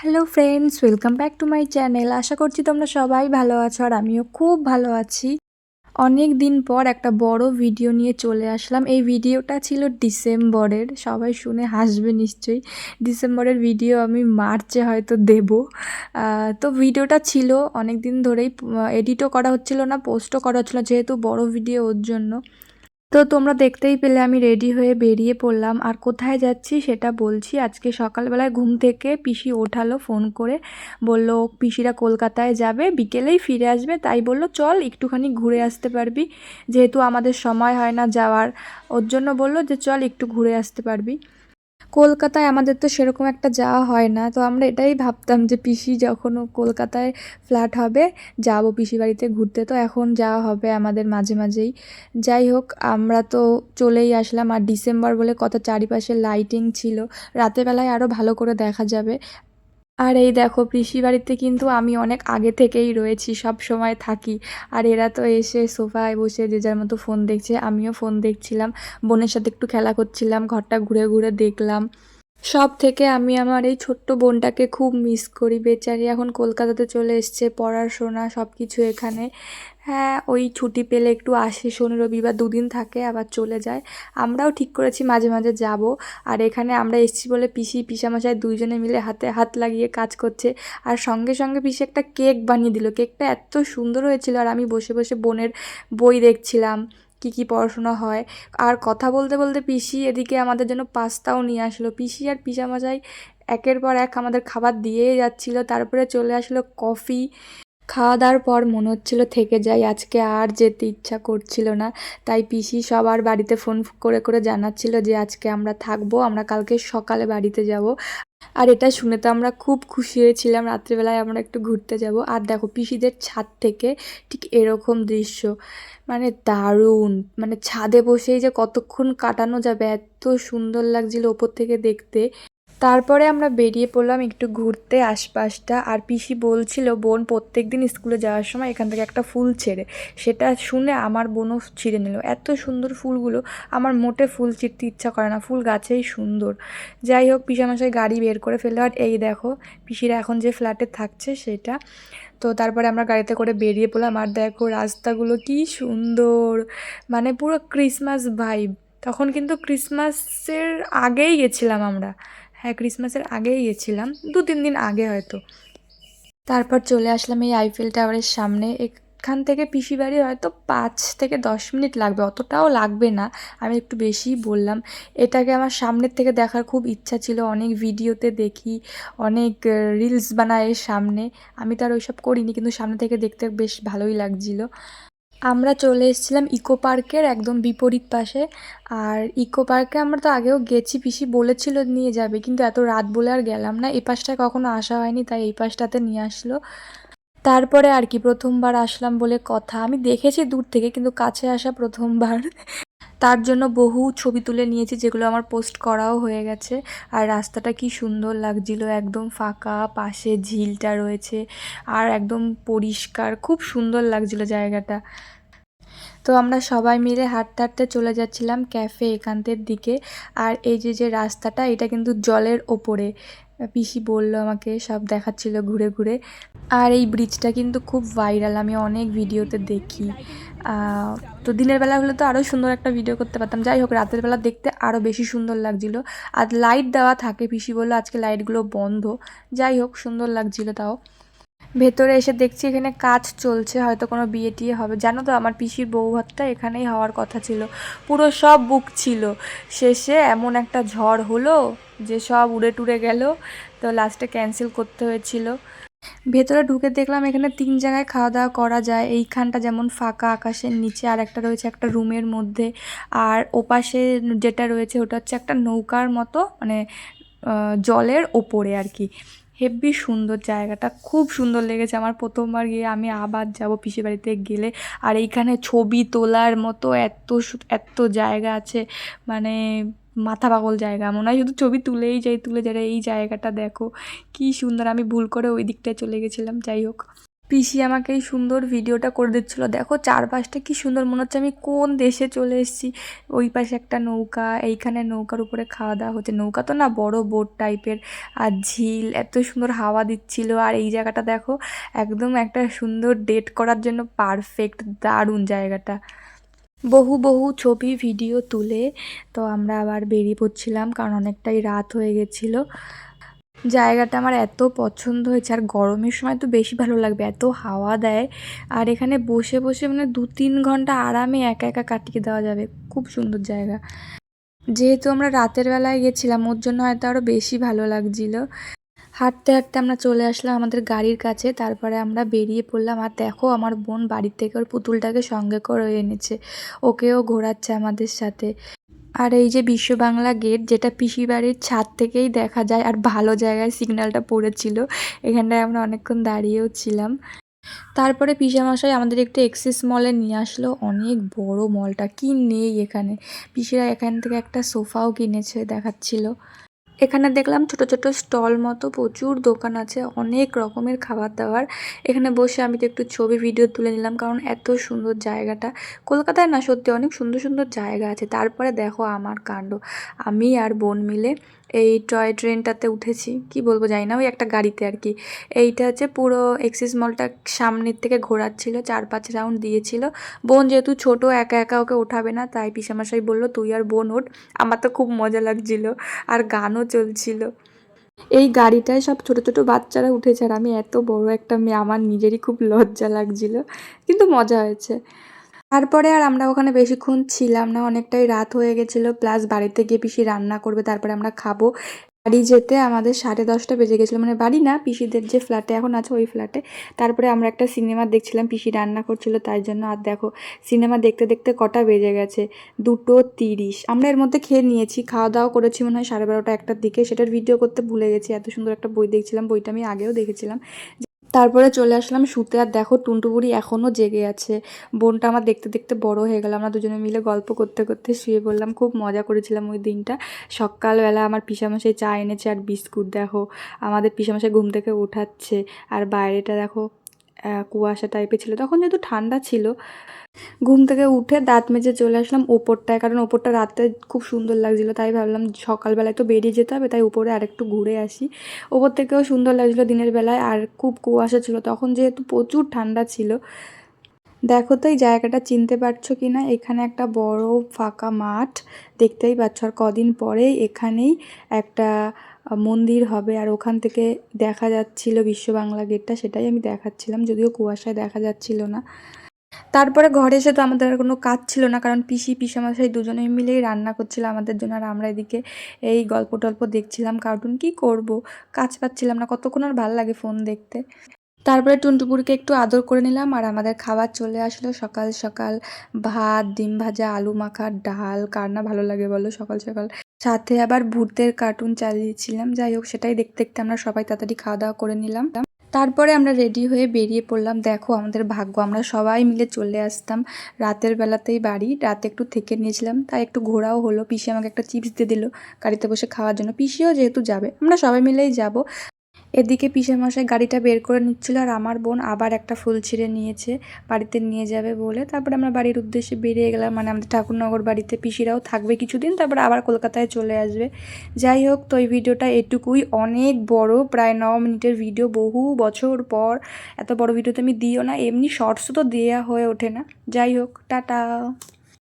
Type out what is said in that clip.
Hello friends, welcome back to my channel. আশা করছি তোমরা সবাই ভালো আছো আর আমিও খুব ভালো আছি। অনেক দিন পর একটা বড় ভিডিও নিয়ে চলে আসলাম। এই ভিডিওটা ছিল ডিসেম্বরের, সবাই শুনে হাসবে নিশ্চয়ই। ডিসেম্বরের ভিডিও আমি মার্চে হয়তো দেব। তো ভিডিওটা ছিল অনেক দিন ধরেই, এডিটও করা হচ্ছিল না, পোস্টও করা হচ্ছিল না, যেহেতু বড় ভিডিও ওর জন্য। তো তোমরা দেখতেই পেলে আমি রেডি হয়ে বেরিয়ে পড়লাম। আর কোথায় যাচ্ছি সেটা বলছি। আজকে সকালবেলায় ঘুম থেকে পিসি ওঠালো ফোন করে, বলল পিসিরা কলকাতায় যাবে, বিকেলেই ফিরে আসবে, তাই বলল চল একটুখানি ঘুরে আসতে পারবি, যেহেতু আমাদের সময় হয় না যাওয়ার। ওর জন্য বলল যে চল একটু ঘুরে আসতে পারবি। কলকাতায় আমাদের তো সেরকম একটা যাওয়া হয় না, তো আমরা এটাই ভাবতাম যে পিসি যখন কলকাতায় ফ্ল্যাট হবে যাব পিসি বাড়িতে ঘুরতে, তো এখন যাওয়া হবে আমাদের মাঝে মাঝেই। যাই হোক, আমরা তো চলেই আসলাম। আর ডিসেম্বর বলে কত চারিপাশে লাইটিং ছিল, রাতের বেলায় আরও ভালো করে দেখা যাবে। আর এই দেখো, পিসি বাড়িতে কিন্তু আমি অনেক আগে থেকেই রয়েছি, সব সময় থাকি। আর এরা তো এসে সোফায় বসে যে যার মতো ফোন দেখছে, আমিও ফোন দেখছিলাম, বোনের সাথে একটু খেলা করছিলাম, ঘরটা ঘুরে ঘুরে দেখলাম। সব থেকে আমি আমার এই ছোট্ট বোনটাকে খুব মিস করি। বেচারি এখন কলকাতাতে চলে এসছে, পড়াশোনা সব কিছু এখানে। হ্যাঁ, ওই ছুটি পেলে একটু আসে, শনি রবিবার দুদিন থাকে আবার চলে যায়। আমরাও ঠিক করেছি মাঝে মাঝে যাব। আর এখানে আমরা এসেছি বলে পিসি পিসামশাই দুইজনে মিলে হাতে হাত লাগিয়ে কাজ করছে। আর সঙ্গে সঙ্গে পিসি একটা কেক বানিয়ে দিল, কেকটা এত সুন্দর হয়েছিল। আর আমি বসে বসে বোনের বই দেখছিলাম, কি কি পড়াশোনা হয়। আর কথা বলতে বলতে পিসি এদিকে আমাদের জন্য পাস্তাও নিয়ে আসলো। পিসি আর পিসামশাই একের পর এক আমাদের খাবার দিয়েই যাচ্ছিল। তারপরে চলে আসলো কফি। খাওয়া দাওয়ার পর মনে হচ্ছিল থেকে যাই, আজকে আর যেতে ইচ্ছা করছিল না। তাই পিসি সবার বাড়িতে ফোন করে করে জানাচ্ছিল যে আজকে আমরা থাকবো, আমরা কালকে সকালে বাড়িতে যাব। আর এটা শুনে তো আমরা খুব খুশি হয়েছিলাম, রাত্রিবেলায় আমরা একটু ঘুরতে যাব। আর দেখো পিসিদের ছাদ থেকে ঠিক এরকম দৃশ্য, মানে দারুণ। মানে ছাদে বসেই যে কতক্ষণ কাটানো যাবে, এত সুন্দর লাগছিল ওপর থেকে দেখতে। তারপরে আমরা বেরিয়ে পড়লাম একটু ঘুরতে আশপাশটা। আর পিসি বলছিল বোন প্রত্যেক দিন স্কুলে যাওয়ার সময় এখান থেকে একটা ফুল ছেড়ে, সেটা শুনে আমার বোনও ছিঁড়ে নিল। এত সুন্দর ফুলগুলো, আমার মোটে ফুল ছিঁড়তে ইচ্ছা করে না, ফুল গাছেই সুন্দর। যাই হোক, পিসামশাই গাড়ি বের করে ফেললো। আর এই দেখো পিসিরা এখন যে ফ্ল্যাটে থাকছে সেটা। তো তারপরে আমরা গাড়িতে করে বেরিয়ে পড়লাম। আর দেখো রাস্তাগুলো কি সুন্দর, মানে পুরো ক্রিসমাস ভাইব। তখন কিন্তু ক্রিসমাসের আগেই গেছিলাম আমরা। হ্যাঁ, ক্রিসমাসের আগেই গেছিলাম, 2-3 দিন আগে হয়তো। তারপর চলে আসলাম এই আইফেল টাওয়ারের সামনে। এখান থেকে পিসি বাড়ি হয়তো 5 থেকে 10 মিনিট লাগবে, অতটাও লাগবে না, আমি একটু বেশিই বললাম। এটাকে আমার সামনের থেকে দেখার খুব ইচ্ছা ছিল, অনেক ভিডিওতে দেখি, অনেক রিলস বানায় এর সামনে। আমি তো আর ওইসব করিনি, কিন্তু সামনে থেকে দেখতে বেশ ভালোই লাগছিল। আমরা চলে এসেছিলাম ইকো পার্কের একদম বিপরীত পাশে। আর ইকো পার্কে আমরা তো আগেও গেছি, পিসি বলেছিল নিয়ে যাবে, কিন্তু এত রাত বলে আর গেলাম না। এই পাশটায় কখনো আসা হয়নি, তাই এই পাশটাতে নিয়ে আসলো। তারপরে আর কি, প্রথমবার আসলাম বলে কথা, আমি দেখেছি দূর থেকে, কিন্তু কাছে আসা প্রথমবার। তার জন্য বহু ছবি তুলে নিয়েছি, যেগুলো আমার পোস্ট করাও হয়ে গেছে। আর রাস্তাটা কি সুন্দর লাগছিল, একদম ফাঁকা, পাশে ঝিলটা রয়েছে, আর একদম পরিষ্কার, খুব সুন্দর লাগছিল জায়গাটা। তো আমরা সবাই মিলে হাঁটতে হাঁটতে চলে যাচ্ছিলাম ক্যাফে একান্তের দিকে। আর এই যে যে রাস্তাটা, এটা কিন্তু জলের ওপরে, পিসি বলল আমাকে, সব দেখাচ্ছিল ঘুরে ঘুরে। আর এই ব্রিজটা কিন্তু খুব ভাইরাল, আমি অনেক ভিডিওতে দেখি। তো দিনের বেলা হলে তো আরও সুন্দর একটা ভিডিও করতে পারতাম। যাই হোক, রাতের বেলা দেখতে আরও বেশি সুন্দর লাগছিল। আর লাইট দেওয়া থাকে, পিসি বললো আজকে লাইটগুলো বন্ধ। যাই হোক, সুন্দর লাগছিল তাও। ভেতরে এসে দেখছি এখানে কাজ চলছে, হয়তো কোনো বিয়ে টিয়ে হবে। জানো তো, আমার পিসির বউ ভাতটা এখানেই হওয়ার কথা ছিল, পুরো সব বুক ছিল। শেষে এমন একটা ঝড় হলো যে সব উড়ে টুড়ে গেল, তো লাস্টে ক্যান্সেল করতে হয়েছিল। ভেতরে ঢুকে দেখলাম এখানে 3 জায়গায় খাওয়া দাওয়া করা যায়। এইখানটা যেমন ফাঁকা আকাশের নিচে, আর একটা রয়েছে একটা রুমের মধ্যে। আর ওপাশে যেটা রয়েছে ওটা হচ্ছে একটা নৌকার মতো, মানে জলের ওপরে আর কি। হেব্বি সুন্দর জায়গাটা, খুব সুন্দর লেগেছে আমার প্রথমবার গিয়ে। আমি আবার যাব পিসি বাড়িতে গেলে। আর এইখানে ছবি তোলার মতো এত এত জায়গা আছে, মানে মাথা পাগল জায়গা, মনে হয় শুধু ছবি তুলেই যাই তুলে যাই। এই জায়গাটা দেখো কি সুন্দর, আমি ভুল করে ওই দিকটায় চলে গেছিলাম। যাই হোক, পিসি আমাকে এই সুন্দর ভিডিওটা করে দিচ্ছিলো। দেখো চারপাশটা কি সুন্দর, মনে হচ্ছে আমি কোন দেশে চলে এসেছি। ওই পাশে একটা নৌকা, এইখানে নৌকার উপরে খাওয়া দাওয়া হচ্ছে। নৌকা তো না, বড় বোট টাইপের। আর ঝিল, এত সুন্দর হাওয়া দিচ্ছিল। আর এই জায়গাটা দেখো, একদম একটা সুন্দর ডেট করার জন্য পারফেক্ট, দারুণ জায়গাটা। বহু বহু ছবি ভিডিও তুলে তো আমরা আবার বেরিয়ে পড়ছিলাম, কারণ অনেকটাই রাত হয়ে গেছিলো। জায়গাটা আমার এত পছন্দ হয়েছে, আর গরমের সময় তো বেশি ভালো লাগবে, এত হাওয়া দেয়। আর এখানে বসে বসে মানে 2-3 ঘন্টা আরামে একা একা কাটিয়ে দেওয়া যাবে। খুব সুন্দর জায়গা। যেহেতু আমরা রাতের বেলায় গেছিলাম, ওর জন্য হয়তো আরও বেশি ভালো লাগছিল। হাঁটতে হাঁটতে আমরা চলে আসলাম আমাদের গাড়ির কাছে। তারপরে আমরা বেরিয়ে পড়লাম। আর দেখো, আমার বোন বাড়ির থেকে ওর পুতুলটাকে সঙ্গে করে এনেছে, ওকেও ঘোরাচ্ছে আমাদের সাথে। আর এই যে বিশ্ব বাংলা গেট, যেটা পিসি বাড়ির ছাদ থেকেই দেখা যায়, আর ভালো জায়গায় সিগন্যালটা পড়েছিল, এখানটায় আমরা অনেকক্ষণ দাঁড়িয়েও ছিলাম। তারপরে পিসামশাই আমাদের একটু এক্সিস মলে নিয়ে আসলো। অনেক বড় মলটা, কি নেই এখানে। পিসিরা এখান থেকে একটা সোফাও কিনেছে, দেখাচ্ছিল। এখানে দেখলাম ছোট ছোট স্টল মতো প্রচুর দোকান আছে, অনেক রকমের খাবার দাবার। এখানে বসে আমি তো একটু ছবি ভিডিও তুলে নিলাম, কারণ এত সুন্দর জায়গাটা। কলকাতায় না সত্যি অনেক সুন্দর সুন্দর জায়গা আছে। তারপরে দেখো আমার কাণ্ড, আমি আর বোন মিলে এই টয় ট্রেনটাতে উঠেছি। কি বলবো জানি না, ওই একটা গাড়িতে আর কি। এইটা হচ্ছে পুরো এক্সিস মলটা সামনের থেকে ঘোরাচ্ছিল, 4-5 রাউন্ড দিয়েছিল। বোন যেহেতু ছোট, একা একা ওকে ওঠাবে না, তাই পিসামশাই বললো তুই আর বোন ওঠ। আমার তো খুব মজা লাগছিল, আর গানও চলছিল। এই গাড়িটায় সব ছোট ছোট বাচ্চারা উঠেছে, আর আমি এত বড় একটা মেয়ে, আমার নিজেরই খুব লজ্জা লাগছিল, কিন্তু মজা হয়েছে। তারপরে আর আমরা ওখানে বেশিক্ষণ ছিলাম না, অনেকটাই রাত হয়ে গেছিলো। প্লাস বাড়িতে গিয়ে পিসি রান্না করবে, তারপরে আমরা খাবো। বাড়ি যেতে আমাদের 10:30 বেজে গেছিলো, মানে বাড়ি না, পিসিদের যে ফ্ল্যাটে এখন আছে ওই ফ্ল্যাটে। তারপরে আমরা একটা সিনেমা দেখছিলাম, পিসি রান্না করছিল তাই জন্য। আর দেখো, সিনেমা দেখতে দেখতে কটা বেজে গেছে, 2:30। আমরা এর মধ্যে খেয়ে নিয়েছি, খাওয়া দাওয়া করেছি মনে হয় 12:30-1টার দিকে। সেটার ভিডিও করতে ভুলে গেছি। এত সুন্দর একটা বই দেখছিলাম, বইটা আমি আগেও দেখেছিলাম। তারপরে চলে আসলাম শুতে। আর দেখো, টুনটু বুড়ি এখনও জেগে আছে। বোনটা আমার দেখতে দেখতে বড় হয়ে গেল। আমরা দুজনে মিলে গল্প করতে করতে শুয়ে পড়লাম। খুব মজা করেছিলাম ওই দিনটা। সকালবেলা আমার পিসামশাই চা এনেছে আর বিস্কুট। দেখো, আমাদের পিসামশাই ঘুম থেকে উঠাচ্ছে। আর বাইরেটা দেখো, কুয়াশা টাইপের ছিল, তখন যেহেতু ঠান্ডা ছিল। ঘুম থেকে উঠে দাঁত মেজে চলে আসলাম ওপরটায়, কারণ ওপরটা রাতে খুব সুন্দর লাগছিলো। তাই ভাবলাম সকালবেলায় তো বেরিয়ে যেতে হবে, তাই উপরে আরেকটু ঘুরে আসি। ওপর থেকেও সুন্দর লাগছিলো দিনের বেলায়, আর খুব কুয়াশা ছিল তখন, যেহেতু প্রচুর ঠান্ডা ছিল। দেখো তো এই জায়গাটা চিনতে পারছো কি না, এখানে একটা বড় ফাঁকা মাঠ দেখতেই পাচ্ছ। আর কদিন পরে এখানেই একটা মন্দির হবে, আর ওখান থেকে দেখা যাচ্ছিল বিশ্ব বাংলা গেটটা, সেটাই আমি দেখাচ্ছিলাম, যদিও কুয়াশায় দেখা যাচ্ছিল না। তারপরে ঘরে এসে তো আমাদের আর কোনো কাজ ছিল না, কারণ পিসামশাই দুজনে মিলেই রান্না করছিল আমাদের জন্য। আর আমরা এদিকে এই গল্প টল্প দেখছিলাম, কার্টুন। কি করব, কাজ পাচ্ছিলাম না, কতক্ষণ আর ভালো লাগে ফোন দেখতে। তারপরে টুনটুপুরিকে একটু আদর করে নিলাম, আর আমাদের খাবার চলে আসলো সকাল সকাল। ভাত, ডিম ভাজা, আলু মাখা, ডাল। কার না ভালো লাগে বলো সকাল সকাল। সাথে আবার ভূতের কার্টুন চালিয়েছিলাম। যাই হোক, সেটাই দেখতে দেখতে আমরা সবাই তাড়াতাড়ি খাওয়া দাওয়া করে নিলাম। তারপরে আমরা রেডি হয়ে বেরিয়ে পড়লাম। দেখো আমাদের ভাগ্য, আমরা সবাই মিলে চলে আসতাম রাতের বেলাতেই বাড়ি। রাতে একটু থেকে নিয়েছিলাম, তাই একটু ঘোরাও হলো। পিসি আমাকে একটা চিপস দিয়ে দিল গাড়িতে বসে খাওয়ার জন্য। পিসিও যেহেতু যাবে, আমরা সবাই মিলেই যাব। এদিকে পিসেমশাই গাড়িটা বের করে নিচ্ছিল, আর আমার বোন আবার একটা ফুল ছিঁড়ে নিয়েছে বাড়িতে নিয়ে যাবে বলে। তারপরে আমরা বাড়ির উদ্দেশ্যে বেরিয়ে গেলাম, মানে আমাদের ঠাকুরনগর বাড়িতে। পিসিরাও থাকবে কিছুদিন, তারপরে আবার কলকাতায় চলে আসবে। যাই হোক, তো এই ভিডিওটা এটুকুই। অনেক বড়, প্রায় 9 মিনিটের ভিডিও। বহু বছর পর এত বড় ভিডিও তো আমি দিও না, এমনি শর্টসও তো দেওয়া হয়ে ওঠে না। যাই হোক, টাটা।